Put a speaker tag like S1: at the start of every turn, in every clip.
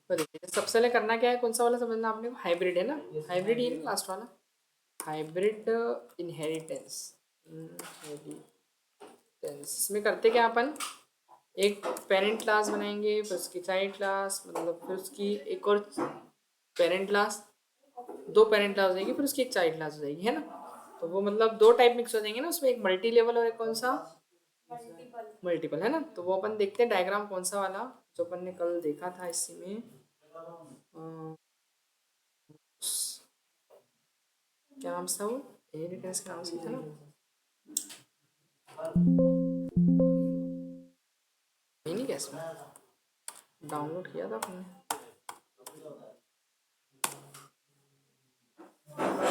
S1: तो देखिए सबसे पहले करना क्या है, कौन सा वाला समझना आपने, हाइब्रिड है ना, हाइब्रिड ही लास्ट वाला, हाइब्रिड इनहेरिटेंस। इसमें करते क्या अपन, एक पेरेंट क्लास बनाएंगे, फिर उसकी चाइल्ड क्लास, मतलब फिर उसकी एक और पेरेंट क्लास, दो पेरेंट क्लास हो जाएगी, फिर उसकी एक चाइल्ड क्लास हो जाएगी, है ना। तो वो मतलब दो टाइप मिक्स हो जाएंगे ना उसमें, एक मल्टी लेवल और एक कौन सा, मल्टीपल, है ना। तो वो अपन देखते हैं डायग्राम कौन सा वाला जो अपन ने कल देखा था इसी में। क्या नाम था वो, इनहेरिटेंस का नाम से था ना, ये नहीं क्या इसमें डाउनलोड किया था आपने,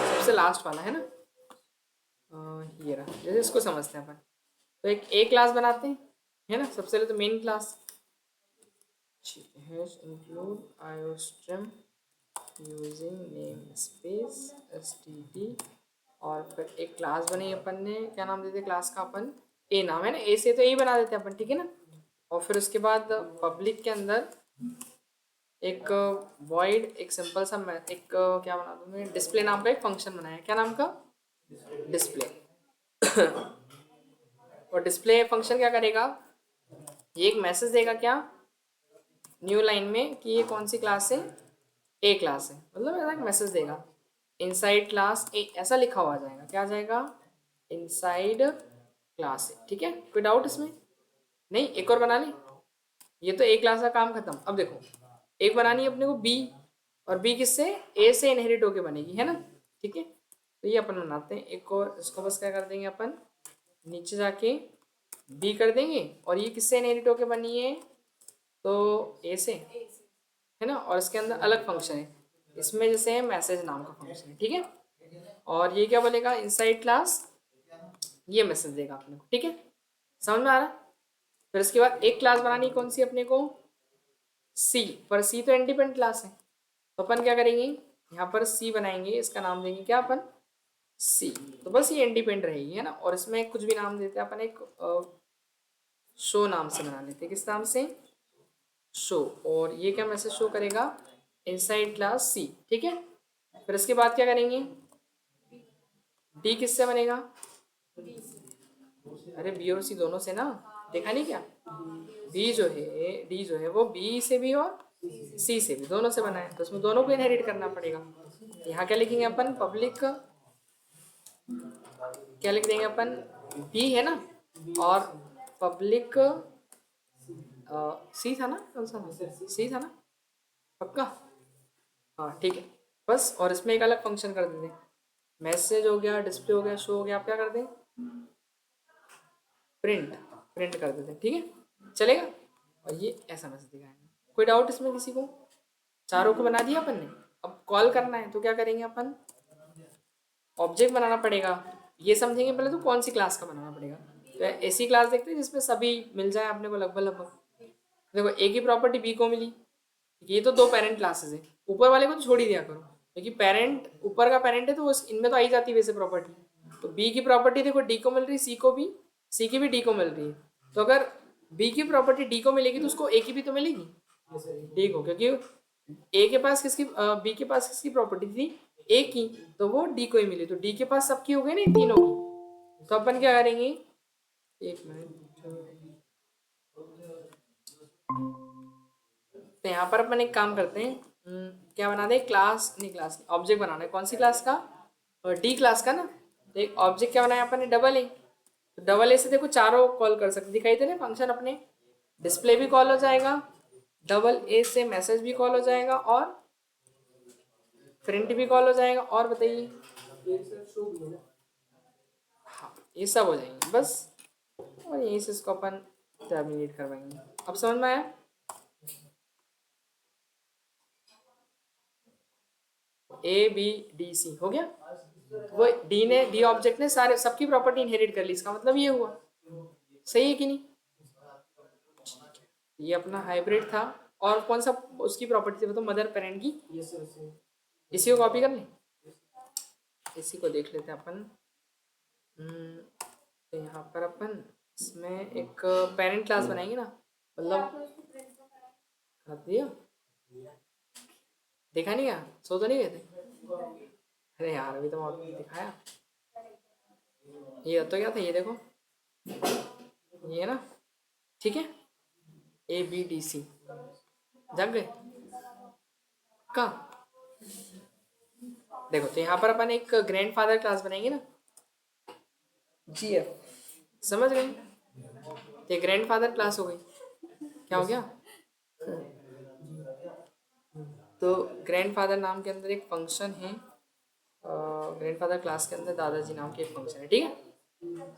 S1: सबसे लास्ट वाला है ना। ये रहा, जैसे इसको समझते हैं अपन, तो एक क्लास बनाते हैं, है ना। सबसे पहले तो main class, include iostream using name space std, और फिर एक क्लास बनी अपन ने, क्या नाम देते क्लास का अपन, ए नाम है ना, ए से तो ए बना देते हैं अपन, ठीक है ना। और फिर उसके बाद पब्लिक के अंदर एक वॉइड, एक सिंपल सा एक क्या बना दूँ मैं, डिस्प्ले नाम का एक फंक्शन बनाया, क्या नाम का, डिस्प्ले। और डिस्प्ले फंक्शन क्या करेगा, ये एक मैसेज देगा क्या, न्यू लाइन में, कि ये कौन सी क्लास है, ए क्लास है, मतलब ऐसा एक मैसेज देगा, इनसाइड क्लास ए, ऐसा लिखा हुआ आ जाएगा, क्या आ जाएगा, इनसाइड क्लास है, ठीक है। कोई डाउट इसमें, नहीं एक और बना ली, ये तो ए क्लास का काम खत्म। अब देखो, एक बनानी है अपने को बी, और बी किससे, ए से इनहेरिट होके बनेगी, है ना, ठीक है। तो ये अपन बनाते हैं एक और, इसको बस क्या कर देंगे अपन, नीचे जाके बी कर देंगे, और ये किससे इनहेरिट होके बनी है, तो ए से, है ना। और इसके अंदर अलग फंक्शन है, इसमें जैसे है मैसेज नाम का फंक्शन है, ठीक है। और ये क्या बोलेगा, इनसाइड क्लास, ये मैसेज देगा अपने को, ठीक है, समझ में आ रहा। फिर इसके बाद एक क्लास बनानी कौन सी अपने को, सी, पर सी तो इंडिपेंडेंट क्लास है, तो अपन क्या करेंगे, यहाँ पर सी बनाएंगे, इसका नाम देंगे क्या अपन, सी। तो बस ये इंडिपेंडेंट रहेगी, है ना। और इसमें कुछ भी नाम देते हैं अपन, एक शो नाम से बना लेते हैं, किस नाम से, शो। और ये क्या मैसेज शो करेगा, इनसाइड क्लास सी, ठीक है। फिर इसके बाद क्या करेंगे, डी किससे बनेगा, अरे बी और सी दोनों से ना, देखा नहीं क्या, बी जो है, डी जो है वो बी से भी और सी से भी, दोनों से बना है, तो उसमें दोनों को इनहेरिट करना पड़ेगा। यहाँ क्या लिखेंगे अपन, पब्लिक, क्या लिख देंगे अपन, बी है ना, और पब्लिक सी था ना, कौन सा था, सी था ना, पक्का, हाँ ठीक है। बस, और इसमें एक अलग फंक्शन कर देते हैं, मैसेज हो गया, डिस्प्ले हो गया, शो हो गया, आप क्या कर दें, प्रिंट, प्रिंट कर देते हैं, ठीक है, चलेगा। और ये ऐसा मैसेज दिखाएंगे। कोई डाउट इसमें किसी को, चारों को बना दिया अपन ने। अब कॉल करना है तो क्या करेंगे अपन, ऑब्जेक्ट बनाना पड़ेगा, ये समझेंगे पहले तो कौन सी क्लास का बनाना पड़ेगा। तो ऐसी क्लास देखते हैं जिसमें सभी मिल जाए अपने को लगभग लगभग। देखो एक ही प्रॉपर्टी बी को मिली, ये तो दो पेरेंट क्लासेस है, ऊपर वाले को तो छोड़ ही दिया करो, क्योंकि पेरेंट ऊपर का पेरेंट है तो इनमें तो आई जाती है वैसे प्रॉपर्टी। तो बी की प्रॉपर्टी देखो डी को मिल रही, सी को भी, सी की भी डी को मिल रही है, तो अगर बी की प्रॉपर्टी डी को मिलेगी तो उसको ए की भी तो मिलेगी, डी को, क्योंकि ए के पास किसकी, बी के पास किसकी प्रॉपर्टी थी, ए की, तो वो डी को ही मिली, तो डी के पास सबकी हो गई ना तीनों की। तो अपन क्या करेंगे, एक मिनट, तो यहाँ पर अपन एक काम करते हैं, क्या बना दे, क्लास नहीं, क्लास ऑब्जेक्ट बनाना है, कौन सी क्लास का, डी क्लास का ना। तो एक ऑब्जेक्ट क्या बनाया अपन ने, डबल ए, तो डबल ए से देखो चारों कॉल कर सकते, दिखाई दे रहे फंक्शन अपने, डिस्प्ले भी कॉल हो जाएगा, डबल ए से मैसेज भी कॉल हो जाएगा, और प्रिंट भी कॉल हो जाएगा, और बताइए, हाँ ये सब हो जाएंगे बस। और यहीं से इसको अपन टर्मिनेट करवाएंगे। अब समझ में आया, ए बी डी सी हो गया, वो डी ने, डी ऑब्जेक्ट ने सारे सबकी प्रॉपर्टी इनहेरिट कर ली, इसका मतलब ये हुआ, सही है कि नहीं। ये अपना हाइब्रिड था, और कौन सा उसकी प्रॉपर्टी थी, मतलब मदर पेरेंट की, इसी को कॉपी कर लें, इसी को देख लेते हैं अपन। तो यहाँ पर अपन इसमें एक पेरेंट क्लास बनाएंगे ना, मतलब कर दिया, देखा नहीं क्या? सो तो नहीं गए थे? अरे यार अभी तो मैं दिखाया। ये तो क्या था, ये देखो, ये ना, ठीक है, ABDC। जग गए? कहाँ? देखो, तो यहाँ पर अपन एक ग्रैंडफादर क्लास बनाएंगे ना, GF, समझ गए? तो ये ग्रैंडफादर क्लास हो गई। क्या हो गया? तो ग्रैंडफादर नाम के अंदर एक फंक्शन है, ग्रैंडफादर क्लास के अंदर दादाजी नाम की एक फंक्शन है, ठीक है,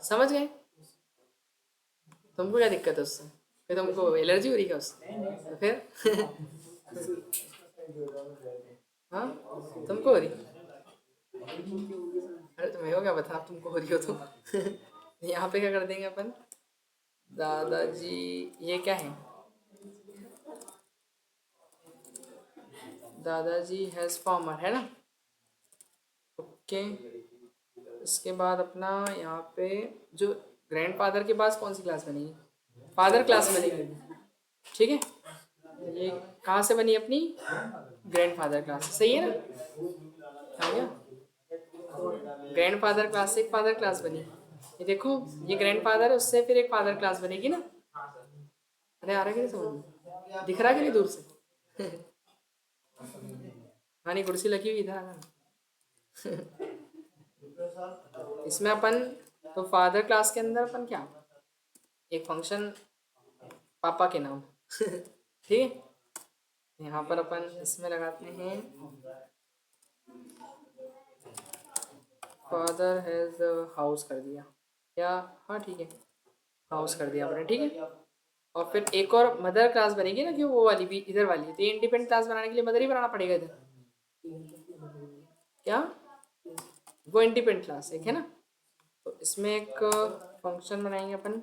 S1: समझ गए? तुमको क्या दिक्कत है उससे? फिर तुमको एलर्जी हो रही है उससे? तो फिर हाँ, तुमको हो रही? अरे तुम्हें हो क्या बता, तुमको हो रही हो तो यहाँ पे क्या कर देंगे अपन, दादाजी, ये क्या है, दादाजी हैज फार्मर है ना, ओके। इसके बाद अपना यहाँ पे जो ग्रैंडफादर के पास कौन सी क्लास बनेगी, फादर क्लास बनेगी, ठीक है। ये कहाँ से बनी अपनी, ग्रैंडफादर क्लास से, सही है ना? क्या हो गया? ग्रैंडफादर क्लास से एक फादर क्लास बनी, ये देखो, ये ग्रैंडफादर है, उससे फिर एक फादर क्लास बनेगी ना। अरे आ रहा है कि नहीं समझ में? दिख रहा है कि नहीं दूर से? हाँ नहीं, कुर्सी लगी हुई इधर आना। इसमें अपन, तो फादर क्लास के अंदर अपन क्या, एक फंक्शन पापा के नाम ठीक है। यहाँ पर अपन इसमें लगाते हैं फादर हैज हाउस कर दिया, या हाँ ठीक है, हाउस कर दिया आपने, ठीक है। और फिर एक और मदर क्लास बनेगी ना, कि वो वाली भी इधर वाली है, तो ये इंडिपेंडेंट क्लास बनाने के लिए मदर ही बनाना पड़ेगा इधर। क्या? वो इंडिपेंडेंट क्लास एक है ना, तो इसमें एक फंक्शन बनाएंगे अपन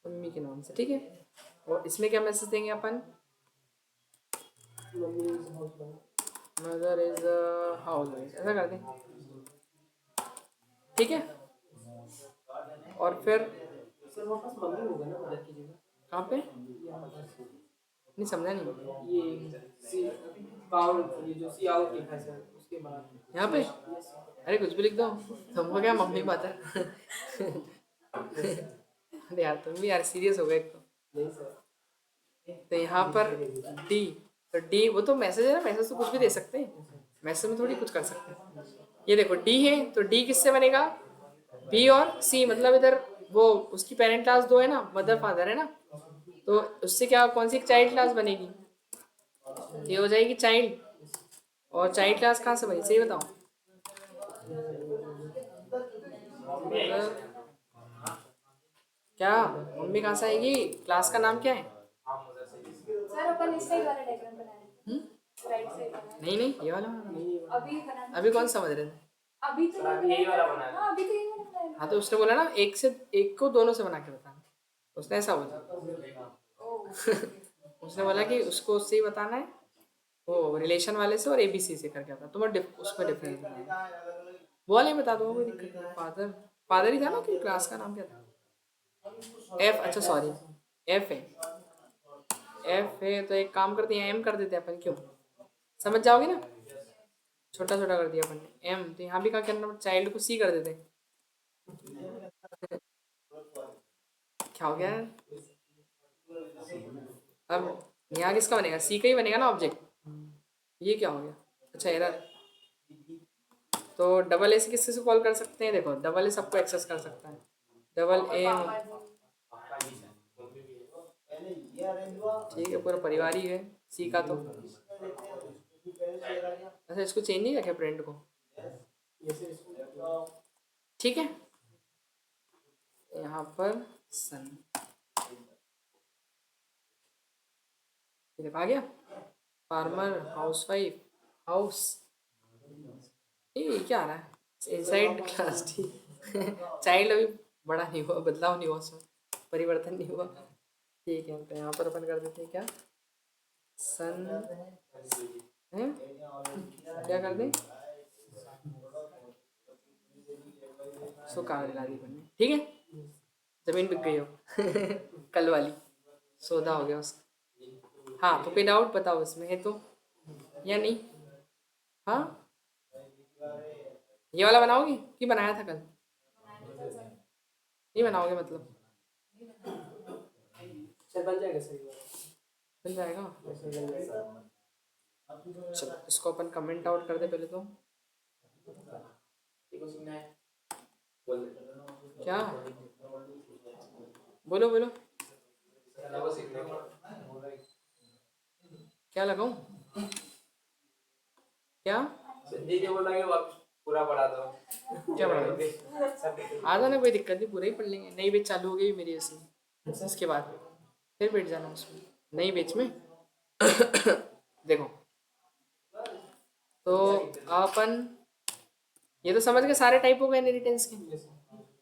S1: मम्मी के नाम से, ठीक है। और इसमें क्या मैसेज देंगे अपन, मदर इज हाउस वाइफ, ऐसा कर दें, ठीक है। और फिर सर वापस मम्मी होगा ना मदर की जगह, कहाँ पे? नहीं समझा नहीं। ये सी पावर, ये जो सी आउट लिखा है सर, उसके बाद यहाँ पे, अरे कुछ भी लिख दो, तुमको क्या मम्मी बात है। अरे यार तुम भी यार सीरियस हो गए एक तो। नहीं सर, तो यहाँ पर डी, तो डी वो तो मैसेज है ना, मैसेज तो कुछ भी दे सकते हैं, मैसेज में थोड़ी कुछ कर सकते हैं। ये देखो डी है, तो डी किससे बनेगा, बी और सी, मतलब इधर वो उसकी पेरेंट क्लास दो है ना, मदर फादर है ना, तो उससे क्या कौन सी चाइल्ड क्लास बनेगी, ये हो जाएगी चाइल्ड। और चाइल्ड क्लास कहाँ से बनी, सही बताओ? मतलब क्या, मम्मी कहाँ से आएगी, क्लास का नाम क्या है?
S2: सर अपन इस साइड वाला डायग्राम बना रहे हैं, राइट साइड वाला।
S1: नहीं नहीं, ये वाला वाला।
S2: अभी बनाना,
S1: अभी कौन समझ रहे थे?
S2: अभी तो यही वाला बना है। हाँ अभी तो यही वाला बनाया है।
S1: हाँ तो उसने बोला ना एक से, एक को दोनों से बना के बताना, उसने ऐसा बोला। उसने बोला कि उसको उससे ही बताना है, वो रिलेशन वाले से और ABC से करके आता, तुम्हें उसमें डिफरेंस बताना, वो वाले बता दो, कोई दिक्कत नहीं। फादर, फादर ही था ना, कि क्लास का नाम क्या था? F, अच्छा सॉरी, F है, F है, तो एक काम करते हैं M कर देते हैं अपन, क्यों, समझ जाओगे ना, छोटा छोटा कर दिया अपन ने M, तो यहाँ भी क्या करना, चाइल्ड को C कर देते हैं। क्या हो गया यार? अब यहाँ किसका बनेगा, C का ही बनेगा ना ऑब्जेक्ट, ये क्या हो गया, अच्छा एरर। तो डबल ए से किससे कॉल कर सकते हैं, देखो डबल ए सबको एक्सेस कर सकता है, डबल ए, ठीक है, पूरा परिवार ही है सी का तो। अच्छा इसको चेंज नहीं रखे प्रिंट को, ठीक है। यहाँ पर सन, आ गया, फार्मर, हाउस वाइफ, हाउस, ये क्या आ रहा है, इनसाइड क्लास टी, चाइल्ड अभी बड़ा नहीं हुआ, बदलाव नहीं हुआ उसमें, परिवर्तन नहीं हुआ, ठीक है। तो यहाँ पर अपन कर देते हैं क्या, सन है, क्या कर दें, सो कार दिला दी बनने, ठीक है, जमीन बिक गई हो कल वाली, सौदा हो गया उसका। हाँ तो कोई डाउट बताओ इसमें है तो, या नहीं? हाँ, ये वाला बनाओगे कि बनाया था कल? नहीं बनाओगे मतलब?
S3: सर बन जाएगा सर ये
S1: मिल जाएगा।
S3: वाला। सर बन जाएगा।
S1: चलो इसको अपन कमेंट आउट कर दे पहले तो।
S3: देखो सीखना है बोल दे।
S1: क्या बोलो बोलो,
S3: देखो सीखना है।
S1: क्या लगाऊं? क्या
S3: संजय जी बोल रहा है कि वापस पूरा पढ़ा दो।
S1: क्या पढ़ा दो? आ जाना, कोई दिक्कत नहीं, पूरा ही पढ़ लेंगे। नई बैच चालू हो गई मेरी ऐसी, इसके बाद फिर बैठ जाना उसमें नई बैच में। देखो तो अपन ये तो समझ गए, सारे टाइप हो गए इनहेरिटेंस के।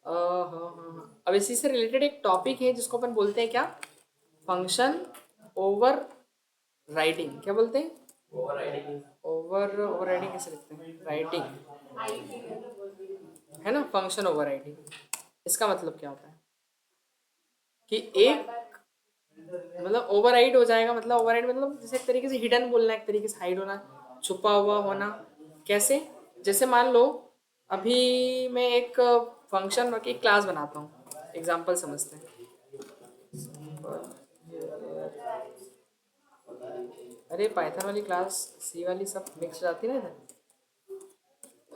S1: हाँ। अब इसी से रिलेटेड एक टॉपिक है जिसको अपन बोलते हैं क्या? Function over writing. क्या बोलते हैं? ओवर राइटिंग कैसे लिखते हैं? राइटिंग है ना, फंक्शन ओवर राइटिंग। इसका मतलब क्या होता है कि एक मतलब ओवरराइड हो जाएगा। मतलब ओवरराइड मतलब जैसे एक तरीके से हिडन बोलना, एक तरीके से हाइड होना, छुपा हुआ होना। कैसे? जैसे मान लो अभी मैं एक फंक्शन की क्लास बनाता हूँ, एग्जांपल समझते हैं। अरे पाइथन वाली क्लास, सी वाली सब मिक्स जाती है ना इधर।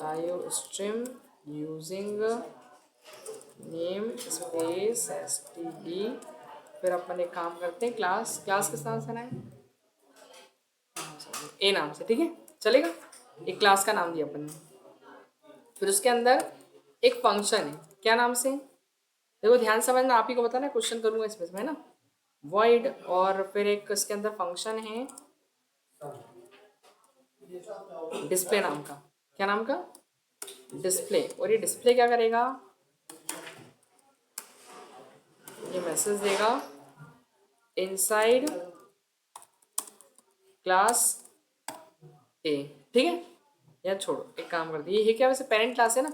S1: IO stream using name space std। फिर अपन एक काम करते हैं, क्लास किस नाम से बनाए? ए नाम से, ठीक है चलेगा। एक क्लास का नाम दिया अपन ने, फिर उसके अंदर एक फंक्शन है, क्या नाम से? देखो ध्यान से समझना, आप ही को बताना, क्वेश्चन करूंगा इसमें है ना। वॉइड, और फिर एक इसके अंदर फंक्शन है डिस्प्ले नाम का। क्या नाम का? डिस्प्ले। और ये डिस्प्ले क्या करेगा? ये मैसेज देगा इनसाइड क्लास ए, ठीक है। या छोड़ो, एक काम कर दिए, ये क्या वैसे पेरेंट क्लास है ना,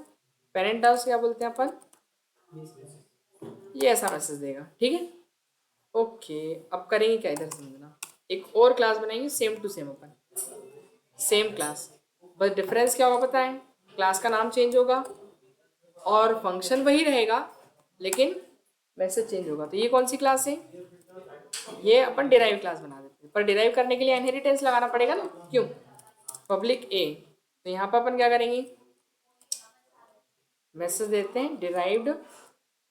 S1: पेरेंट क्लास क्या बोलते हैं अपन? ये ऐसा मैसेज देगा, ठीक है। ओके, अब करेंगे क्या इधर समझना, एक और क्लास बनाएंगे सेम टू सेम अपन, सेम क्लास, बस डिफरेंस क्या होगा पता है? क्लास का नाम चेंज होगा और फंक्शन वही रहेगा, लेकिन मैसेज चेंज होगा। तो ये कौन सी क्लास है? ये अपन डिराइव क्लास बना देते हैं, पर डिराइव करने के लिए इनहेरिटेंस लगाना पड़ेगा ना, क्यों? पब्लिक ए। तो यहाँ पर अपन क्या करेंगे? मैसेज देते हैं डिराइव्ड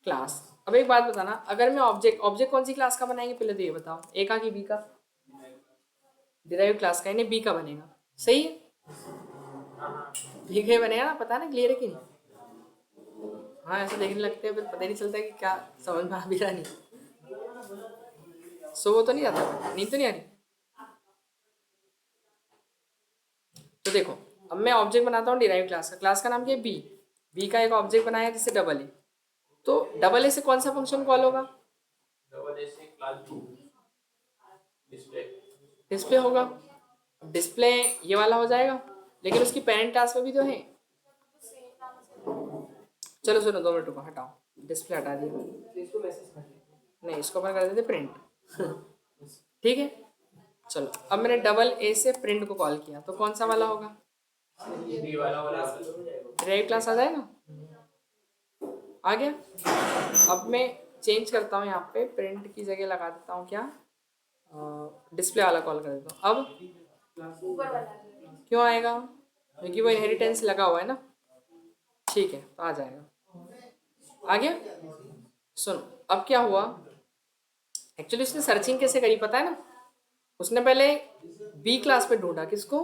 S1: क्लास। अब एक बात बताना, अगर मैं ऑब्जेक्ट कौन सी क्लास का बनाएंगे पहले तो ये बताओ, ए का कि बी का? डिराइव क्लास का, यानी बी का बनेगा, सही है। बी का बनेगा ना, पता है ना, क्लियर है कि नहीं? हाँ ऐसे देखने लगते हैं, फिर पता ही नहीं चलता कि क्या समझ में आ भी रहा नहीं। सो वो तो नहीं आता, नींद तो नहीं आ रही? तो देखो, अब मैं ऑब्जेक्ट बनाता हूँ डिराइव क्लास का नाम क्या है? बी। बी का एक ऑब्जेक्ट बनाया है जैसे डबल ए, तो डबल ए से कौन सा फंक्शन कॉल होगा? डिस्प्ले होगा। डिस्प्ले ये वाला हो जाएगा, लेकिन उसकी पेरेंट क्लास में भी तो है। चलो सुनो, 2 मिनट रुको, हटाओ, डिस्प्ले हटा दिया।
S3: इसको मैसेज कर
S1: नहीं, इसको अपन कर देते प्रिंट। ठीक है, चलो अब मैंने डबल ए से प्रिंट को कॉल किया, तो कौन सा वाला होगा? ड्राइव क्लास आ जाएगा। आ गया। अब मैं चेंज करता हूँ, यहाँ पे प्रिंट की जगह लगा देता हूँ क्या, डिस्प्ले वाला कॉल कर देता हूँ। अब
S2: ऊपर वाला
S1: क्यों आएगा? क्योंकि वो इनहेरिटेंस लगा हुआ है ना, ठीक है, तो आ जाएगा। आ गया। सुनो, अब क्या हुआ, एक्चुअली उसने सर्चिंग कैसे करी पता है ना? उसने पहले बी क्लास पे ढूंढा, किसको?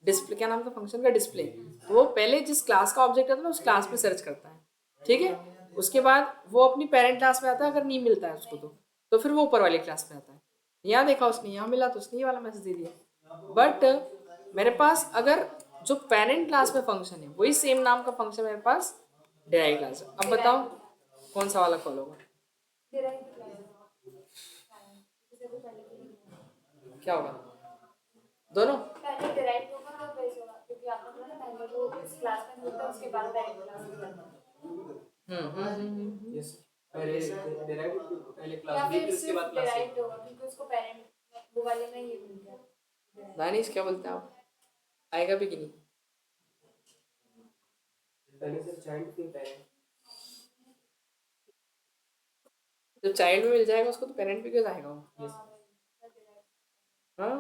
S1: डिस्प्ले, क्या नाम था फंक्शन का? डिस्प्ले। तो वो पहले जिस क्लास का ऑब्जेक्ट आता है ना, उस क्लास पे सर्च करता है, ठीक है। उसके बाद वो अपनी पेरेंट क्लास में आता है, अगर नहीं मिलता है उसको तो फिर वो ऊपर वाली क्लास में आता है। यहाँ देखा उसने, यहाँ मिला तो उसने ये वाला मैसेज दे दिया। बट मेरे पास अगर जो पेरेंट क्लास में फंक्शन है वही सेम नाम का फंक्शन मेरे पास डिराइव क्लास है। अब बताओ कौन सा वाला कॉल होगा? क्या होगा? दोनों?
S2: पहले डिराइव होगा और बेस होगा, क्योंकि आपने बोला ना पहले वो इस क्लास में होता है, उसके बाद डायरेक्ट क्लास होता है।
S3: यस पहले डिराइव पहले
S2: या
S3: क्लास बी
S2: फिर
S3: फिर उसके बाद
S2: सिर्फ
S3: क्लास ए।
S2: डिराइव्ड होगा क्योंकि उसको पेरेंट वो वाले में ये मिल गया।
S1: दानिश क्या बोलते हैं आप, आएगा भी कि नहीं?
S3: सर चाइल्ड के पेरेंट।
S1: जो चाइल्ड में मिल जाएगा उसको तो पेरेंट भी क्यों जाएगा वो? हाँ,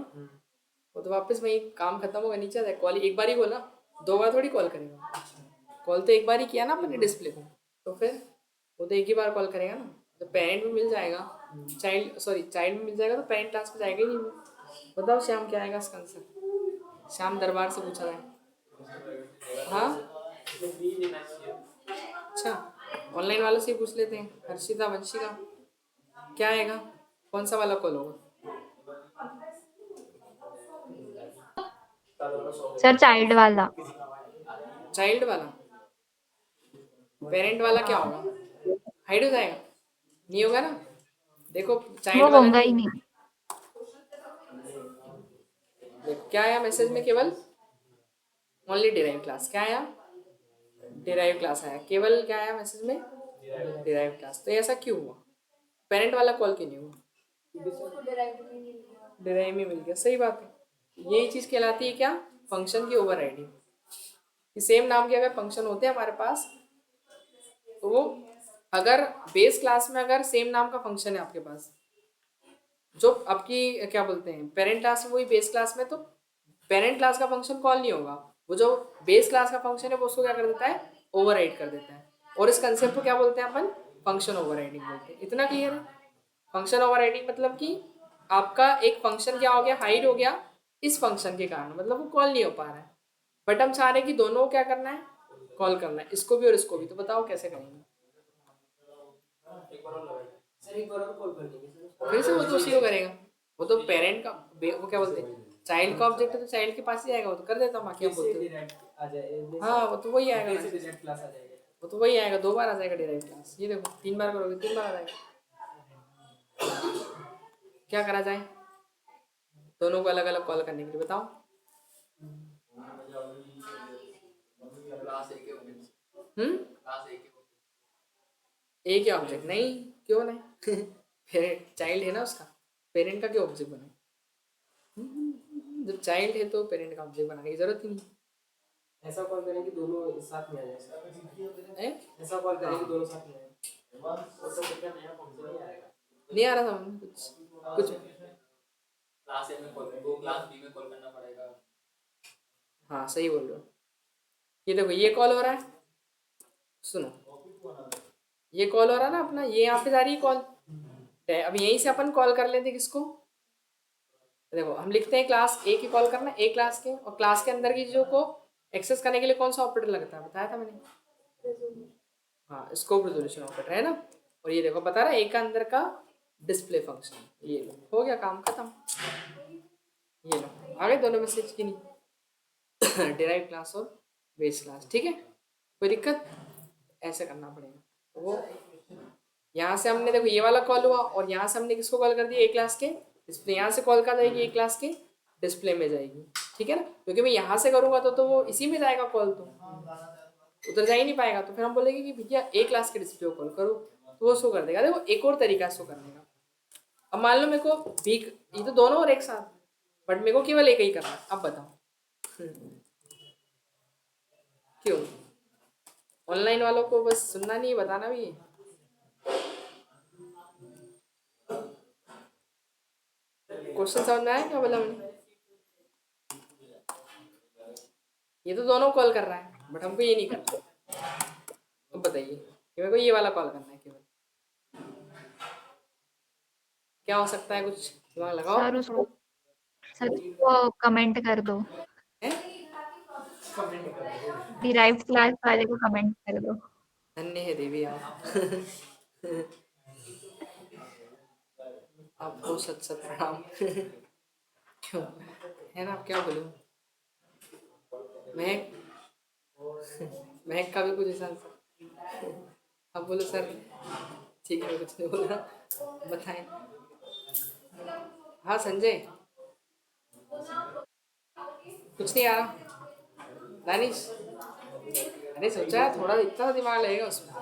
S1: वो तो वापस वही काम खत्म होगा, नीचे आ जाएगा। कॉल एक बार ही बोला, 2 बार थोड़ी कॉल करेगा। कॉल तो एक बार ही किया ना अपने डिस्प्ले को, तो फिर वो तो एक ही बार कॉल करेगा ना। तो पेरेंट में मिल जाएगा, चाइल्ड में मिल जाएगा, तो पेरेंट क्लास में जाएगा ही नहीं वो। बताओ श्याम क्या आएगा इसका आंसर? श्याम दरबार से पूछा जाए। हाँ,
S3: फ्री देना चाहिए।
S1: अच्छा, ऑनलाइन वालों से ही पूछ लेते हैं। हर्षिता, वंशिका, क्या आएगा? कौन सा वाला कॉल होगा?
S4: सर चाइल्ड वाला।
S1: चाइल्ड वाला। पेरेंट वाला क्या
S4: हाँ,
S1: होगा? हाइड हो जाएगा, नहीं होगा ना। देखो
S4: वो
S1: चाइल्ड वाला
S4: होगा
S1: नहीं
S4: ही
S1: होगा।
S4: नहीं।
S1: देखो क्या आया मैसेज में, केवल ओनली डिराइव क्लास। क्या आया? डिराइव क्लास आया। केवल क्या आया मैसेज में? Derive class. तो ऐसा क्यों हुआ? पेरेंट वाला कॉल क्यों नहीं हुआ?
S2: उसको डिराइव में नहीं लिया।
S1: डिराइव में मिल गया, सही बात है। यही चीज कहलाती है क्या? फंक्शन की ओवरराइडिंग। कि सेम नाम के अगर फंक्शन होते हैं हमारे पास, तो वो अगर बेस क्लास में अगर सेम नाम का फंक्शन है आपके पास, जो आपकी क्या बोलते हैं पेरेंट क्लास में, वही बेस क्लास में, तो पेरेंट क्लास का फंक्शन कॉल नहीं होगा। वो जो बेस क्लास का फंक्शन है वो उसको क्या कर देता है? ओवरराइड कर देता है। और इस कंसेप्ट को क्या बोलते हैं अपन? फंक्शन ओवरराइडिंग बोलते हैं। इतना क्लियर है? फंक्शन ओवरराइडिंग मतलब कि आपका एक फंक्शन क्या हो गया? हाइड हो गया इस फंक्शन के कारण, मतलब वो कॉल नहीं हो पा रहा है। बट हम चाह रहे हैं कि दोनों को क्या करना है? कॉल करना है, इसको भी और इसको भी। तो बताओ कैसे करेंगे?
S3: एक बार और लगाइए सर, एक बार और कॉल कर देंगे सर।
S1: फिर से वो तो उसी को करेगा। वो तो पेरेंट का वो क्या बोलते हैं, चाइल्ड का ऑब्जेक्ट है, तो चाइल्ड के पास ही आएगा। वो तो कर देता हूँ, बाकी हम बोलते हैं।
S3: डायरेक्ट आ जाए।
S1: हाँ, वो तो वही आएगा
S3: कैसे
S1: मैसेज।
S3: डायरेक्ट क्लास आ जाएगा?
S1: वो तो वही आएगा, 2 बार आ जाएगा डिराइव क्लास। ये देखो 3 बार करोगे, 3 बार आ जाएगा। क्या करा जाए दोनों को अलग अलग कॉल करने के लिए? बताओ।
S3: क्लास एक है,
S1: हम्म,
S3: क्लास एक है।
S1: एक ही ऑब्जेक्ट नहीं, क्यों नहीं? पेरेंट चाइल्ड है ना उसका, पेरेंट का क्यों ऑब्जेक्ट बना? जब चाइल्ड है तो पेरेंट का ऑब्जेक्ट बनाने की जरूरत ही नहीं
S3: ऐसा कॉल करें कि दोनों साथ में आ जाए।
S1: है।
S3: ऐसा कॉल करें कि दोनों साथ में आए। वो तो क्या नया फंक्शन नहीं आएगा।
S1: नहीं आ रहा था मुझे कुछ
S3: क्लास ए में कॉल दो, क्लास बी में कॉल करना पड़ेगा।
S1: हाँ, सही बोल रहे हो। ये देखो ये कॉल हो रहा है, सुनो, ये कॉल हो रहा है ना अपना, ये यहाँ पे जा रही है कॉल। अब यहीं से अपन कॉल कर लेते किसको? देखो हम लिखते हैं क्लास ए की कॉल करना, ए क्लास के, और क्लास के अंदर की चीजों को एक्सेस करने के लिए कौन सा ऑपरेटर लगता है, बताया था मैंने। हाँ, स्कोप रेजोल्यूशन ऑपरेटर है ना। और ये देखो बता रहा है ए का अंदर का डिस्प्ले फंक्शन। ये लो, हो गया काम खत्म। ये लो आ गए दोनों मैसेज की नहीं। डिराइव क्लास और बेस क्लास, ठीक है, कोई दिक्कत? ऐसे करना पड़ेगा। तो वो यहाँ से हमने देखो ये वाला कॉल हुआ, और यहाँ से हमने किसको कॉल कर दिया? ए क्लास के डिस्प्ले। यहाँ से कॉल कर जाएगी ए क्लास के डिस्प्ले में जाएगी, ठीक है ना। क्योंकि मैं यहाँ से करूँगा तो वो इसी में जाएगा कॉल, तो उधर जा ही नहीं पाएगा। तो फिर हम बोलेंगे कि भैया ए क्लास के डिस्प्ले को कॉल करो, तो वो शो कर देगा। देखो एक और तरीका शो करने का। अब मान लो मेरे को भी, ये तो दोनों और एक साथ, बट मेरे को केवल एक ही करना है। अब बताओ क्यों? ऑनलाइन वालों को बस सुनना नहीं, बताना भी है। क्वेश्चन समझ में आया क्या बोला मैंने? ये तो दोनों कॉल कर रहा है, बट हमको ये नहीं करना। अब बताइए कि मेरे को ये वाला कॉल करना है केवल। क्या हो सकता है? कुछ दिमाग लगाओ।
S4: सर उसको कमेंट कर दो।
S1: है?
S4: डिराइव्ड क्लास वाले को कमेंट कर दो।
S1: धन्य है देवी आप। आपको सत सत प्रणाम। क्यों है ना, आप क्या बोलूं? महक, महक का भी कुछ ऐसा अब बोलो सर। ठीक है, मैं कुछ नहीं बोल रहा, बताएं। हाँ संजय, कुछ नहीं आ रहा। दानिश, अरे सोचा है थोड़ा इतना दिमाग लगेगा उसमें,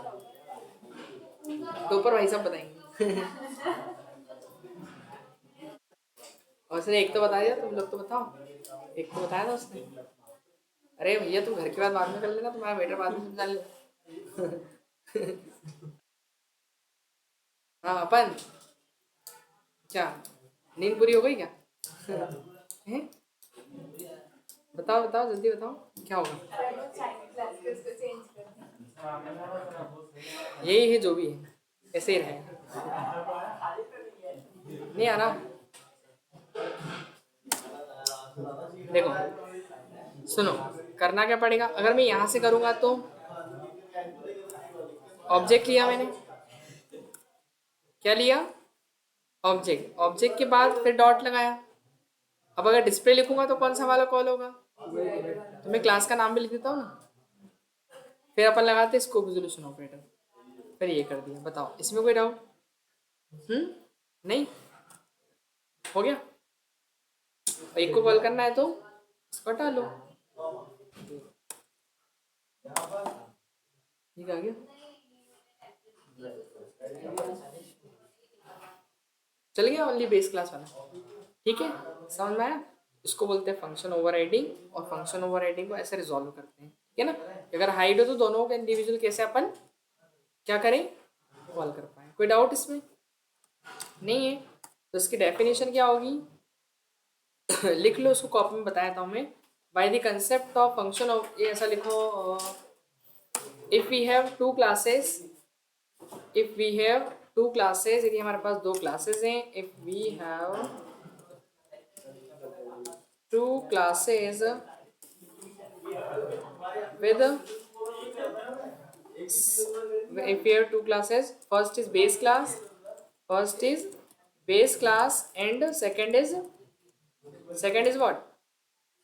S1: तो ऊपर भाई साहब बताएंगे। और उसने एक तो बता दिया, तुम लोग तो बताओ। एक तो बताया था उसने। अरे भैया तू घर की बात बाद में कर लेना, तुम्हारा बेटर बाद में समझा ले। हाँ अपन क्या नींद पूरी हो गई क्या? हैं? बताओ बताओ जल्दी बताओ क्या होगा।
S2: सर वो चाइनीज क्लास के उसको चेंज कर दें।
S1: यही है जो भी है, ऐसे ही रहेगा। नहीं आ रहा। देखो सुनो, करना क्या पड़ेगा। अगर मैं यहाँ से करूँगा तो ऑब्जेक्ट लिया मैंने, क्या लिया? ऑब्जेक्ट। ऑब्जेक्ट के बाद फिर डॉट लगाया। अब अगर डिस्प्ले लिखूंगा तो कौन सा वाला कॉल होगा? तो मैं क्लास का नाम भी लिख देता हूँ ना। फिर अपन लगाते स्कोप रिजोल्यूशन ऑपरेटर। फिर ये कर दिया। बताओ इसमें कोई डाउट? नहीं हो गया। एक को कॉल करना है तो इसको हटा लो। ठीक आ गया। चल गया ओनली बेस क्लास वाला। ठीक है, समझ में आया? इसको बोलते हैं फंक्शन ओवरराइडिंग, और फंक्शन ओवरराइडिंग को ऐसे रिजॉल्व करते हैं। ठीक है ना? अगर हाइड हो तो दोनों के इंडिविजुअल कैसे अपन क्या करें, कॉल कर पाए। कोई डाउट इसमें नहीं है? तो इसकी डेफिनेशन क्या होगी? लिख लो, उसको कॉपी में बताया था मैं। By the concept of function of, ये ऐसा लिखो, if we have two classes, if we have two classes, यदि हमारे पास दो क्लासेस हैं, if we have two classes with, if we have two classes, first is base class, first is base class and second is what?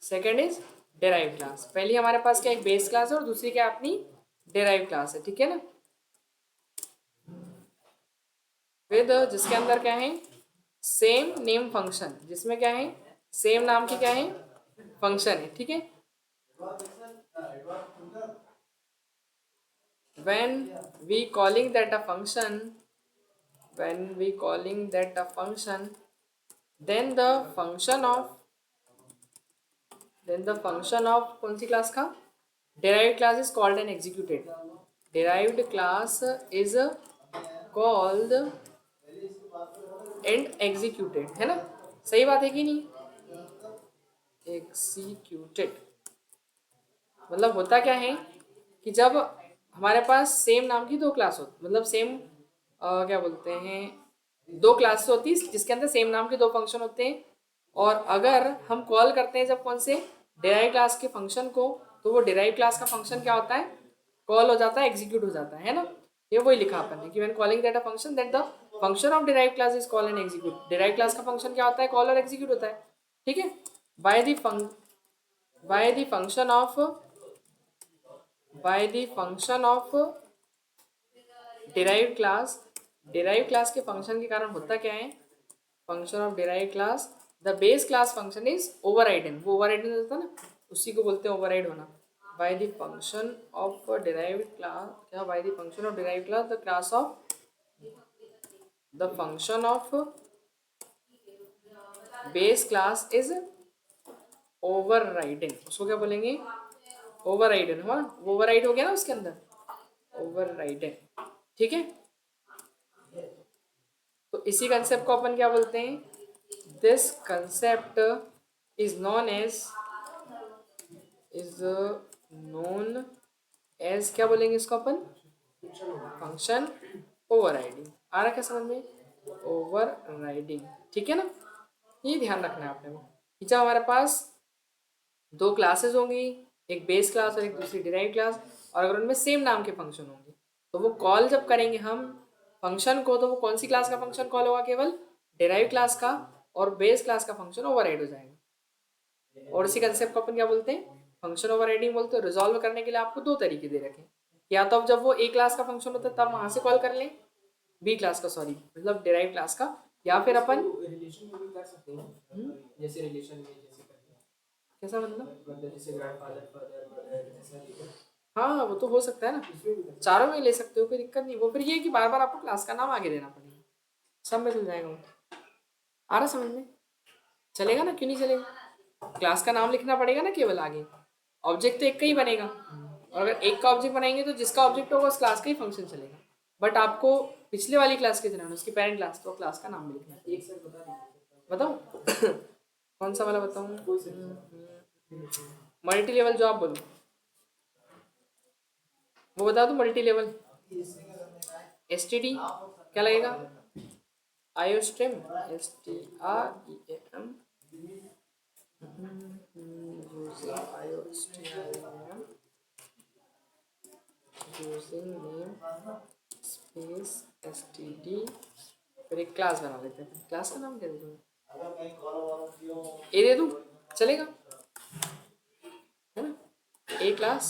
S1: Second is derived class। पहली हमारे पास क्या एक base class है और दूसरी क्या अपनी डेराइव क्लास है। ठीक है ना? विद, जिसके अंदर क्या है, सेम नेम फंक्शन, जिसमें क्या है, सेम नाम की क्या है, फंक्शन है। ठीक है? when we calling that a function, when we calling that a function, then the function of कौन सी क्लास का, derived class is called and executed। derived class is called and executed, है ना? सही बात है कि नहीं? executed मतलब होता क्या है कि जब हमारे पास सेम नाम की दो क्लास होती, मतलब सेम क्या बोलते हैं, दो क्लासेस होती है जिसके अंदर सेम नाम के दो फंक्शन होते हैं, और अगर हम कॉल करते हैं जब कौन से डिराइव क्लास के फंक्शन को, तो वो डिराइव क्लास का फंक्शन क्या होता है, कॉल हो जाता है, एग्जीक्यूट हो जाता है ना? ये वही लिखा अपन ने कि when calling that a function that the function of derived class is call and execute. Derive class का फंक्शन क्या होता है, कॉल और एग्जीक्यूट होता है। ठीक है? By the function of derived class, derived class के फंक्शन के कारण होता क्या है, function of derived class, the base class function is overridden. वो ओवरराइडन होता है ना, उसी को बोलते हैं ओवरराइड होना। By the function of derived class, क्या, by the function of derived class the class of, the function of base class is overridden. उसको क्या बोलेंगे, ओवरराइडन। हुआ, ओवरराइड हो गया ना उसके अंदर, ओवरराइडन। ठीक है? तो इसी कंसेप्ट को अपन क्या बोलते हैं, this concept is known as क्या बोलेंगे इसको अपन, फंक्शन ओवरराइडिंग। आ रहा क्या समझ में, ओवरराइडिंग। ठीक है ना? ये ध्यान रखना है आपने को कि जब हमारे पास दो क्लासेस होंगी, एक बेस क्लास और एक दूसरी डिराइव क्लास, और अगर उनमें सेम नाम के फंक्शन होंगे, तो वो कॉल जब करेंगे हम फंक्शन को, तो वो कौन सी क्लास का फंक्शन कॉल होगा, केवल डिराइव क्लास का, और बेस क्लास का फंक्शन ओवरराइड हो जाएगा। और इसी कंसेप्ट को अपन क्या बोलते हैं, फंक्शन ओवरराइडिंग बोलते हैं। रिजॉल्व करने के लिए आपको दो तरीके दे रखे हैं, या तो अब जब वो ए क्लास का फंक्शन होता है तब वहां से कॉल कर लें, बी क्लास का, सॉरी मतलब डिराइव क्लास का, या फिर अपन
S3: रिलेशन में भी कर सकते हैं, जैसे रिलेशन में जैसे करते हैं,
S1: कैसा मतलब,
S3: जैसे ग्रैंडफादर फादर मदर जैसा।
S1: हाँ वो तो हो सकता है ना, चारों में ले सकते हो, कोई दिक्कत नहीं। वो फिर ये है कि बार बार आपको क्लास का नाम आगे देना पड़ेगा, सब में चल जाएगा वो। आ रहा समझ में? चलेगा ना, क्यों नहीं चलेगा? क्लास का नाम लिखना पड़ेगा ना केवल आगे, ऑब्जेक्ट तो एक का ही बनेगा। और अगर एक का ऑब्जेक्ट बनाएंगे तो जिसका ऑब्जेक्ट होगा उस क्लास का ही फंक्शन चलेगा। बट आपको पिछले वाली क्लास की तरह उसकी पेरेंट क्लास तो क्लास का नाम भी लिखना है।
S3: एक सर बता दीजिए।
S1: बताओ कौन सा वाला बताऊँ? मल्टी लेवल जो आप बोलो वो बता दो। मल्टी लेवल STD क्या लगेगा? Iostream STREAM using name space STD। फिर एक क्लास बना लेते हैं। क्लास का नाम क्या दे दूँ? ए दे दूँ, चलेगा है ना? ए क्लास,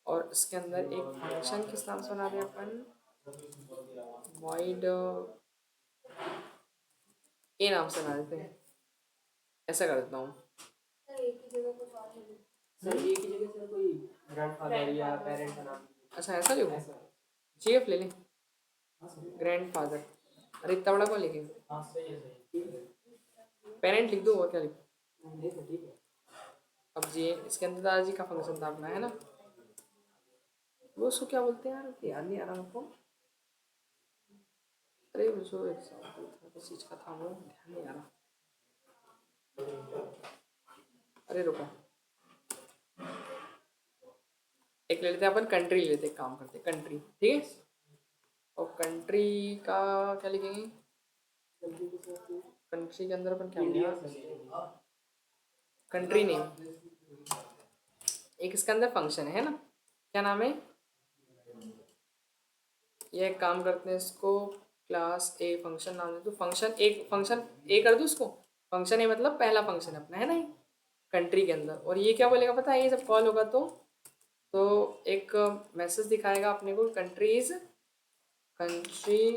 S1: और इसके अंदर एक फंक्शन किस नाम से बना रहे हैं अपन? void ए नाम से बना देते हैं। ऐसा कर देता हूँ।
S2: सर एक ही जगह कुछ और ले लो।
S3: सर एक ही जगह सर कोई ग्रैंडफादर या पेरेंट का नाम।
S1: अच्छा ऐसा लिखो, GF ले लें, ग्रैंडफादर। अरे इतना बड़ा कौन लिखेंगे?
S3: हाँ सही है, सही ठीक है।
S1: पेरेंट लिख दो, और क्या लिखो?
S3: ठीक है।
S1: अब जी इसके अंदर दादाजी का फंक्शन था अपना, है ना? वो उसको क्या बोलते हैं यार, याद नहीं आ रहा हमको। अरे वो जो एग्जाम्पल था किस चीज़ का था वो ध्यान नहीं आ रहा। अरे रुको, एक ले लेते हैं अपन, कंट्री ले लेते हैं, काम करते हैं कंट्री, ठीक है? और कंट्री का क्या लिखेंगे? कंट्री के अंदर अपन क्या
S3: इंडिया
S1: लिखेंगे? Country name. एक इसके अंदर फंक्शन है ना, क्या नाम है? ये एक काम करते हैं, इसको क्लास ए फंक्शन नाम दे दो। फंक्शन ए कर दो इसको। फंक्शन ए मतलब पहला फंक्शन अपना, है ना? ये कंट्री के अंदर। और ये क्या बोलेगा पता है? ये जब कॉल होगा तो एक मैसेज दिखाएगा अपने को, कंट्री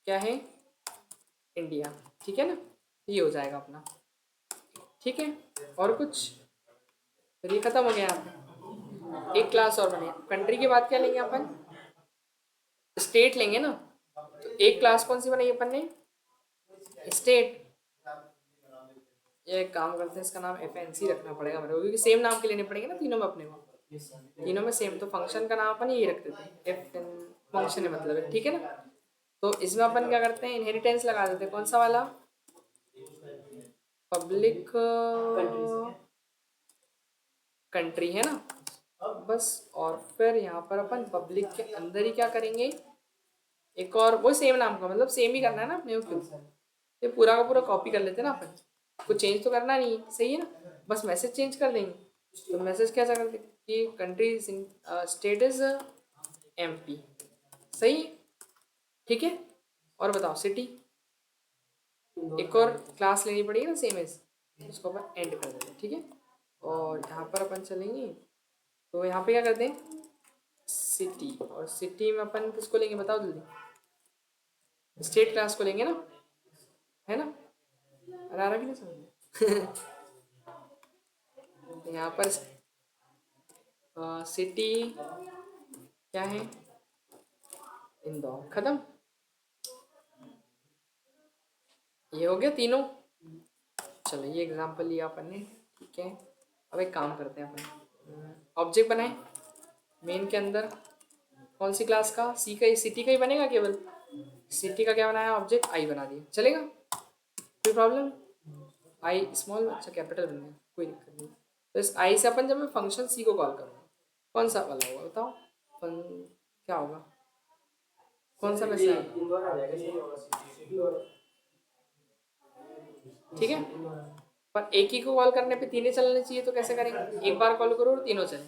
S1: क्या है? इंडिया, ठीक है ना? ये हो जाएगा अपना, ठीक है? और कुछ? फिर ये खत्म हो गया यहाँ पे। एक क्लास और बने। कंट्री के बाद क्या लेंगे अपन? स्टेट लेंगे ना। तो एक क्लास कौन सी बनाई अपन ने? स्टेट। ये एक काम करते हैं, इसका नाम FNC रखना पड़ेगा मेरे को, क्योंकि सेम नाम के लेने पड़ेंगे ना तीनों में अपने को। तीनों में सेम, तो फंक्शन का नाम अपन ये रख देते हैं, FN फंक्शन है मतलब है, ठीक है ना? तो इसमें अपन क्या करते हैं, इनहेरिटेंस लगा देते हैं। कौन सा वाला? पब्लिक कंट्री, है ना? बस। और फिर यहाँ पर अपन पब्लिक के अंदर ही क्या करेंगे, एक और वो सेम नाम का, मतलब सेम ही करना है ना अपने को। ये पूरा का पूरा कॉपी कर लेते हैं ना अपन, कुछ चेंज तो करना नहीं है, सही है ना? बस मैसेज चेंज कर देंगे। तो मैसेज कैसा कर देंगे कि कंट्री स्टेट इज MP, सही है, ठीक है? और बताओ सिटी। एक और क्लास लेनी पड़ेगी ना सेम एज, उसको अपन एंड कर देते हैं, ठीक है? और यहाँ पर अपन चलेंगे, तो यहाँ पे क्या करते हैं, सिटी। और सिटी में अपन किसको लेंगे बताओ जल्दी? स्टेट क्लास को लेंगे ना, है ना? अरे आ रहा कि नहीं समझ? यहाँ पर सिटी क्या है? इंदौर। खत्म। ये हो गया तीनों। चलो ये एग्जांपल लिया अपन ने, ठीक है? अब एक काम करते हैं अपन, ऑब्जेक्ट बनाए मेन के अंदर। कौन सी क्लास का? सी का, सिटी का ही बनेगा केवल। सिटी का क्या बनाया? ऑब्जेक्ट आई बना दिया, चलेगा? कोई प्रॉब्लम? आई स्मॉल, अच्छा कैपिटल बन गया, कोई दिक्कत नहीं। तो इस आई से अपन जब मैं फंक्शन सी को कॉल करूँगा, कौन सा वाला होगा बताओ? क्या होगा? कौन सा मैसेज आएगा?
S3: इंदौर आ जाएगा, सही होगा।
S1: ठीक है, पर एक ही को कॉल करने पे तीनों चलने चाहिए, तो कैसे करेंगे? एक बार कॉल करो और तीनों चले,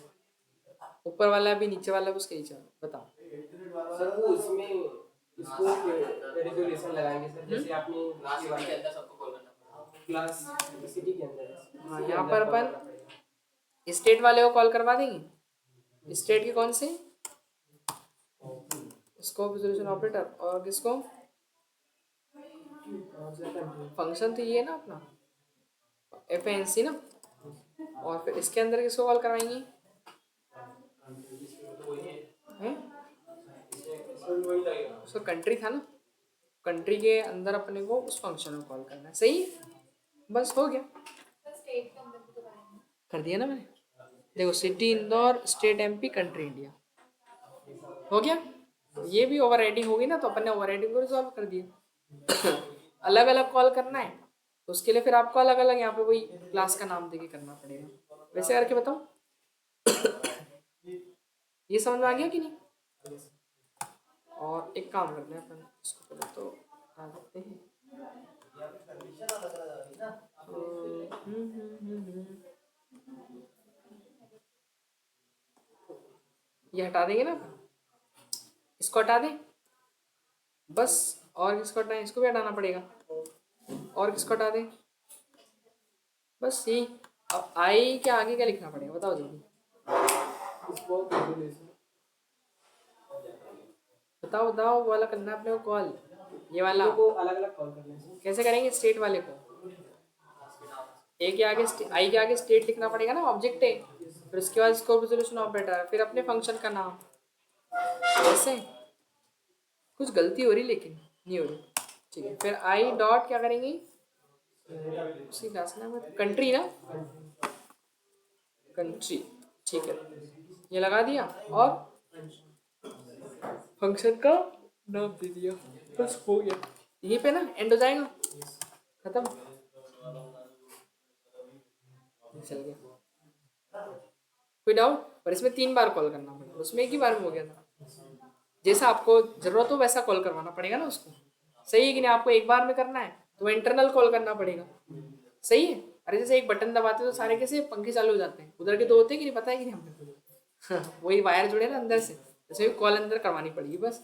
S1: ऊपर वाला भी नीचे वाला भी उसके ही चले। बताओ
S3: सर वो इसमें इसको रेजोल्यूशन लगाएंगे सर, जैसे आपने क्लास के अंदर सबको कॉल करना पड़ेगा, क्लास सिटी के अंदर।
S1: हाँ, यहाँ पर अपन स्टेट वाले को कॉल करवा देंगे। स्टेट के कौन से? Scope resolution operator. और किसको? फंक्शन तो ये है ना अपना FNC ना। और फिर इसके अंदर किसको कॉल करवाएंगे? उसका कंट्री था ना, कंट्री के अंदर अपने को उस फंक्शन को कॉल करना है, सही? बस हो गया,
S2: तो स्टेट के अंदर भी तो करेंगे।
S1: कर दिया ना मैंने। देखो city Indore, state MP, country India, हो गया। ये भी ओवरराइडिंग होगी ना, तो अपन ने ओवरराइडिंग को रिजॉल्व कर दिया। अलग अलग कॉल करना है तो उसके लिए फिर आपको अलग अलग यहाँ पे वही क्लास का नाम देके करना पड़ेगा। वैसे करके बताओ, ये समझ में आ गया कि नहीं? और एक काम करते हैं अपन, इसको पहले तो हटा देते हैं। ये हटा देंगे ना अपन, इसको हटा दें बस। और किसको हटाएं? इसको भी हटाना पड़ेगा। और किसको हटा दें? बस यही। अब आई के आगे क्या लिखना पड़ेगा बताओ जल्दी,
S3: स्पोक रेजोल्यूशन
S1: बताओ बताओ। वो वाला करना है अपने को कॉल, ये वाला
S3: को अलग अलग कॉल करने से
S1: कैसे करेंगे? स्टेट वाले को ए के आगे आई के आगे स्टेट लिखना पड़ेगा ना, ऑब्जेक्ट है, फिर उसके बाद स्कोप रेजोल्यूशन ऑपरेटर, फिर अपने फंक्शन का नाम। ऐसे कुछ गलती हो रही लेकिन नहीं हो रही, ठीक है। फिर आई डॉट क्या करेंगे? उसी क्लास ना कंट्री ना, कंट्री, ठीक है। ये लगा दिया और फंक्शन का नाम दे दिया, बस हो गया। यहीं पे ना एंड हो जाएगा, खत्म, चल गया। कोई डाउट? पर इसमें 3 बार कॉल करना पड़ेगा, उसमें एक ही बार में हो गया था। जैसा आपको जरूरत हो वैसा कॉल करवाना पड़ेगा ना उसको, सही है कि नहीं? आपको एक बार में करना है तो इंटरनल कॉल करना पड़ेगा, सही है। अरे जैसे एक बटन दबाते तो सारे कैसे पंखे चालू हो जाते हैं, उधर के 2 होते हैं कि नहीं, पता है कि नहीं हमने? वही वायर जुड़े ना अंदर से, जैसे भी कॉल अंदर करवानी पड़ेगी बस।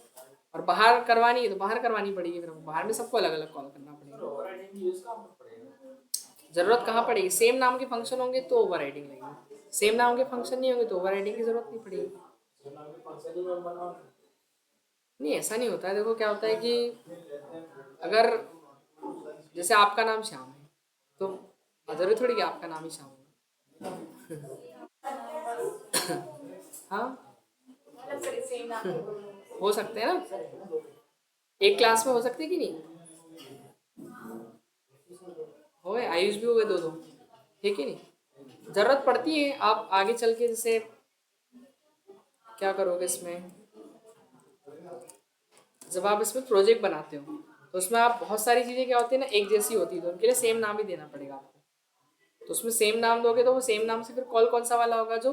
S1: और बाहर करवानी है तो बाहर करवानी पड़ेगी, फिर बाहर में सबको अलग अलग कॉल करना पड़ेगा। जरूरत कहाँ पड़ेगी? सेम नाम के फंक्शन होंगे तो ओवरराइडिंग लगेगी, सेम नाम के फंक्शन नहीं होंगे तो ओवरराइडिंग की जरूरत नहीं पड़ेगी। नहीं ऐसा नहीं होता है, देखो क्या होता है कि अगर जैसे आपका नाम श्याम है तो जरूरी थोड़ी कि आपका नाम ही श्याम होगा। हाँ
S2: मतलब सेम नाम के दोनों।
S1: हो सकते हैं ना, एक क्लास में हो सकते हैं कि नहीं? हो गए, आयुष भी हो गए 2-2, ठीक है नहीं? जरूरत पड़ती है आप आगे चल के, जैसे क्या करोगे इसमें, जब आप इसमें प्रोजेक्ट बनाते हो तो उसमें आप बहुत सारी चीज़ें क्या होती है ना एक जैसी होती है, तो उनके लिए सेम नाम ही देना पड़ेगा आपको। तो उसमें सेम नाम दोगे तो वो सेम नाम से फिर कॉल कौन सा वाला होगा जो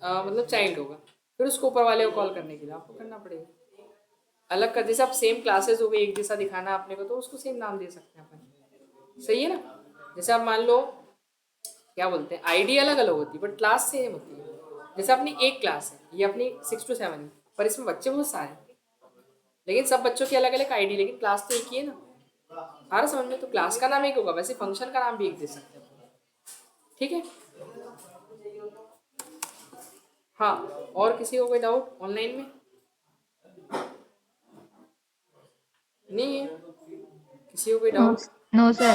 S1: मतलब चाइल्ड होगा, फिर उसको ऊपर वाले को कॉल करने के लिए आपको करना पड़ेगा अलग कर। जैसे आप सेम क्लासेस हो गई, एक जैसा दिखाना अपने को, तो उसको सेम नाम दे सकते हैं अपन, सही है ना? जैसे आप मान लो क्या बोलते हैं, आईडी अलग अलग होती है बट क्लास सेम होती है। जैसे अपनी एक क्लास है, ये अपनी 6 to 7 है, पर इसमें बच्चे बहुत सारे हैं, लेकिन सब बच्चों की अलग अलग आईडी, लेकिन क्लास तो एक ही है ना। आ रहा समझ में? तो क्लास का नाम एक होगा, वैसे फंक्शन का नाम भी एक दे सकते हैं, ठीक है। हाँ, और किसी को कोई डाउट ऑनलाइन में? नहीं है किसी को कोई
S4: no
S1: doubt?
S4: No sir.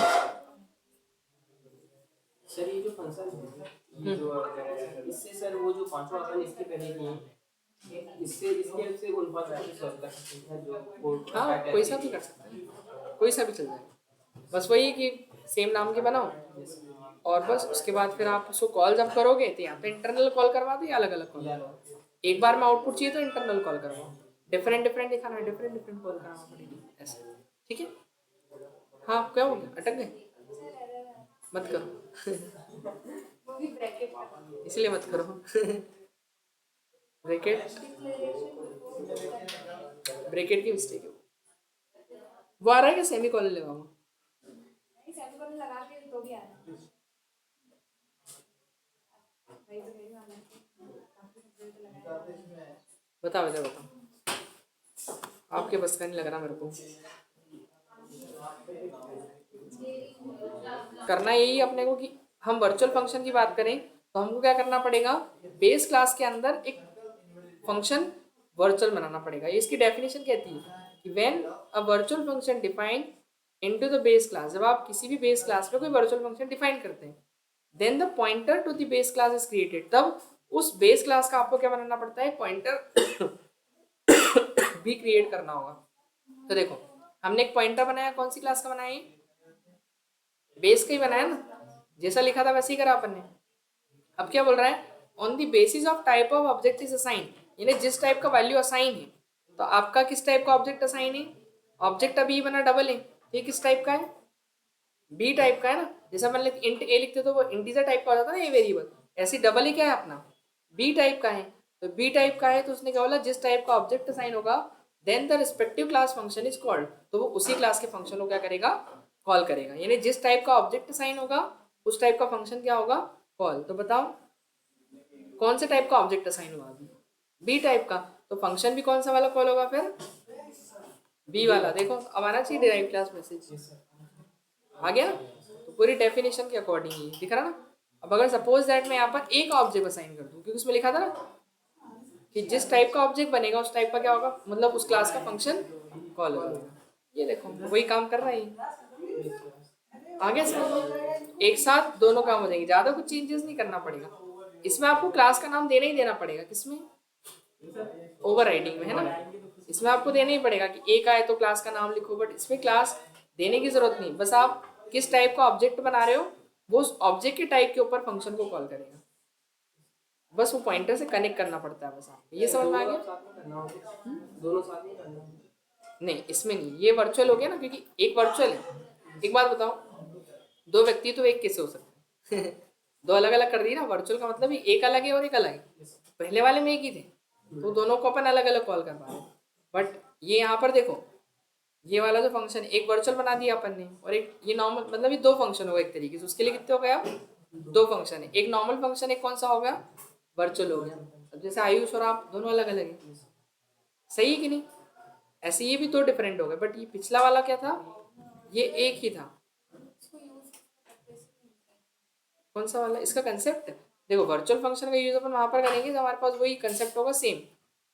S3: Sir ये जो फंक्शन है ये जो इससे सर वो जो पांचवा अपन इसके पहले किए इससे इसके हेल्प से उन पांच को सॉल्व कर सकते हैं जो कोड
S1: हाँ कोई सा भी कर सकता है, कोई सा भी चल जाएगा, बस वही कि सेम नाम के बनाओ और बस उसके बाद फिर आप उसको कॉल जब करोगे तो यहाँ पे इंटरनल कॉल करवा दो या अलग अलग कॉल करवाओ। एक बार में आउटपुट चाहिए तो इंटरनल कॉल करवाओ, डिफरेंट डिफरेंट दिखाना है, डिफरेंट डिफरेंट कॉल कराना पड़ेगी ऐसे, ठीक है। हाँ क्या हो गया, अटक गए? मत करो
S2: वो भी ब्रैकेट में।
S1: इसलिए मत करो। ब्रैकेट, ब्रैकेट की मिस्टेक है वो आ रहा है कि सेमी कॉलन लगाऊंगा?
S2: नहीं सेमीकोलन लगा के तो भी आ रहा है। भाई तो मेरी वाला काफी सब्जेक्ट लगाया।
S1: बताओ इधर बताओ, आपके बस का नहीं लग रहा मेरे को। करना यही अपने को कि हम वर्चुअल फंक्शन की बात करें तो हमको क्या करना पड़ेगा, बेस क्लास के अंदर एक फंक्शन वर्चुअल बनाना पड़ेगा। ये इसकी डेफिनेशन कहती है कि when a virtual function defined into the base class, जब आप किसी भी बेस क्लास में कोई वर्चुअल फंक्शन डिफाइन करते हैं, then the pointer to the base class is created, तब उस बेस क्लास का आपको क्या बनाना पड़ता है, पॉइंटर भी क्रिएट करना होगा। तो देखो हमने एक पॉइंटर बनाया, कौन सी क्लास का बनाया? बेस का ही बनाया ना, जैसा लिखा था वैसे ही करा अपन ने। अब क्या बोल रहा है, on the basis of type of object is assign, यानी जिस टाइप का वैल्यू असाइन है, तो आपका किस टाइप का ऑब्जेक्ट असाइन है, ऑब्जेक्ट अभी बना डबल है, तो ये किस टाइप का है, बी टाइप का है ना। जैसे अपन इंट ए लिखते तो वो इंटीजर टाइप का हो जाता है ना, ए वेरिएबल, ऐसे डबल ही क्या है अपना, बी टाइप का है। तो बी टाइप का है तो उसने क्या बोला, जिस टाइप का ऑब्जेक्ट असाइन होगा then the respective class function is called, तो वो उसी क्लास के फंक्शन को क्या करेगा, कॉल करेगा। यानी जिस टाइप का ऑब्जेक्ट असाइन होगा उस टाइप का फंक्शन क्या होगा, कॉल। तो बताओ कौन से टाइप का ऑब्जेक्ट असाइन हुआ अभी, बी टाइप का, तो फंक्शन भी कौन सा वाला कॉल होगा फिर, बी वाला। देखो अब आना चाहिए डिराइव क्लास मैसेज, आ गया। तो पूरी डेफिनेशन के अकॉर्डिंग ही दिख रहा ना। अब अगर सपोज दैट मैं यहाँ पर एक ऑब्जेक्ट असाइन कर दूं, क्योंकि उसमें लिखा था ना कि जिस टाइप का ऑब्जेक्ट बनेगा उस टाइप का क्या होगा, मतलब उस क्लास का फंक्शन कॉल होगा। ये देखो वही काम कर रहा है, आगे समझ में, एक साथ दोनों काम हो जाएंगे, ज्यादा कुछ चेंजेस नहीं करना पड़ेगा। इसमें आपको क्लास का नाम देना ही देना पड़ेगा, किसमें, ओवरराइडिंग में, है ना। इसमें आपको देना ही पड़ेगा कि एक आए तो क्लास का नाम लिखो, बट इसमें क्लास देने की जरूरत नहीं, बस आप किस टाइप का ऑब्जेक्ट बना रहे हो वो उस ऑब्जेक्ट के टाइप के ऊपर फंक्शन को कॉल करेगा, बस वो पॉइंटर से कनेक्ट करना पड़ता है, बस आपको ये समझ में आ गया।
S3: दोनों साथ में करना है।
S1: नहीं इसमें नहीं, ये वर्चुअल हो गया ना, क्योंकि एक वर्चुअल है। एक बात बताओ, दो व्यक्ति तो एक कैसे हो सकते हैं दो अलग अलग कर दिए ना, वर्चुअल का मतलब ही एक अलग है और एक अलग है। पहले वाले में एक ही थे तो दोनों को अपन अलग अलग कॉल कर पा रहे हैं, बट ये यहाँ पर देखो ये वाला जो फंक्शन एक वर्चुअल बना दिया अपन ने, और एक ये नॉर्मल, मतलब ये दो फंक्शन होगा एक तरीके से, उसके लिए कितने हो गया, दो फंक्शन है, एक नॉर्मल फंक्शन, एक कौन सा हो गया, वर्चुअल हो गया। अब जैसे आयुष और आप दोनों अलग अलग है, सही है कि नहीं, ऐसे ये भी दो डिफरेंट हो गए, बट ये पिछला वाला क्या था, ये एक ही था। कौन सा वाला, इसका कंसेप्ट देखो, वर्चुअल फंक्शन का यूज अपन वहां पर करेंगे जब हमारे पास वही कंसेप्ट होगा सेम,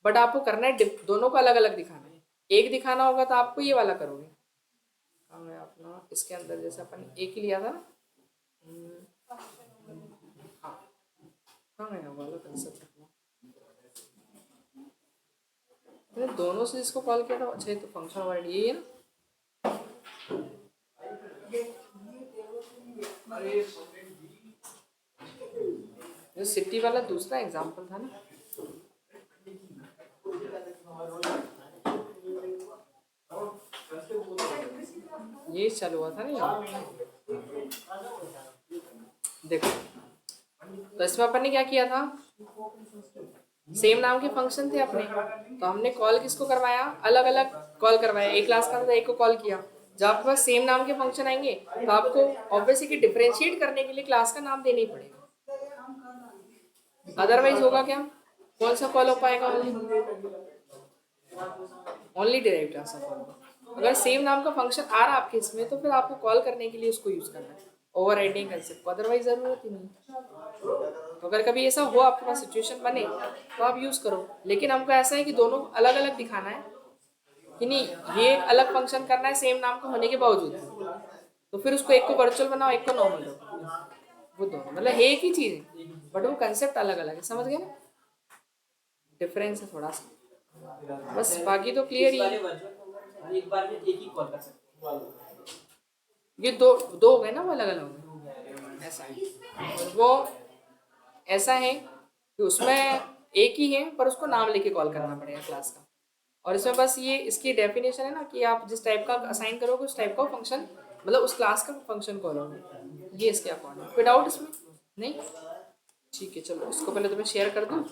S1: बट आपको करना है दोनों को अलग अलग दिखाना है। एक दिखाना होगा तो आपको ये वाला करोगे, कहाँ है अपना, इसके अंदर जैसे अपन एक ही लिया था ना, हाँ कहाँ है वाला कंसेप्ट अपना, मैंने दोनों से इसको कॉल किया था। अच्छा ये तो फंक्शन वर्ड यही है ना, जो सिटी वाला दूसरा एग्जांपल था ना, ये चालू हुआ था ना यहाँ, देखो तो इसमें अपन ने क्या किया था, सेम नाम के फंक्शन थे अपने, तो हमने कॉल किसको करवाया, अलग अलग कॉल करवाया, एक क्लास का था एक को कॉल किया। जब आपके पास सेम नाम के फंक्शन आएंगे तो आपको ऑब्वियसली कि डिफरेंशिएट करने के लिए क्लास का नाम देना ही पड़ेगा, अदरवाइज होगा क्या, कौन सा कॉल हो पाएगा, ओनली डिराइव क्लास का कॉल। अगर सेम नाम का फंक्शन आ रहा है आपके इसमें तो फिर आपको कॉल करने के लिए उसको यूज करना है, ओवरराइडिंग कंसेप्ट को, अदरवाइज जरूरत ही नहीं। तो अगर कभी ऐसा हो आपके पास सिचुएशन बने तो आप यूज करो, लेकिन हमको ऐसा है कि दोनों अलग अलग दिखाना है कि नहीं, ये एक अलग फंक्शन करना है सेम नाम का होने के बावजूद, तो फिर उसको एक को वर्चुअल बनाओ एक को नॉर्मल रखो, वो दोनों मतलब है एक ही चीज है बट वो कंसेप्ट अलग अलग है, समझ गए ना, डिफरेंस है थोड़ा सा, बस बाकी तो क्लियर ही है।
S3: एक बार में एक ही कॉल कर सकते हैं।
S1: ये दो दो हो गए ना, वो अलग अलग हो गए, ऐसा है। और वो ऐसा है कि उसमें एक ही है पर उसको नाम लेके कॉल करना पड़ेगा क्लास का, और इसमें बस ये इसकी डेफिनेशन है ना कि आप जिस टाइप का असाइन करोगे उस टाइप का फंक्शन, मतलब उस क्लास का फंक्शन कॉल होगा, ये इसके अकॉर्डिंग। कोई डाउट इसमें नहीं, ठीक है चलो इसको पहले तो मैं शेयर कर दूँ।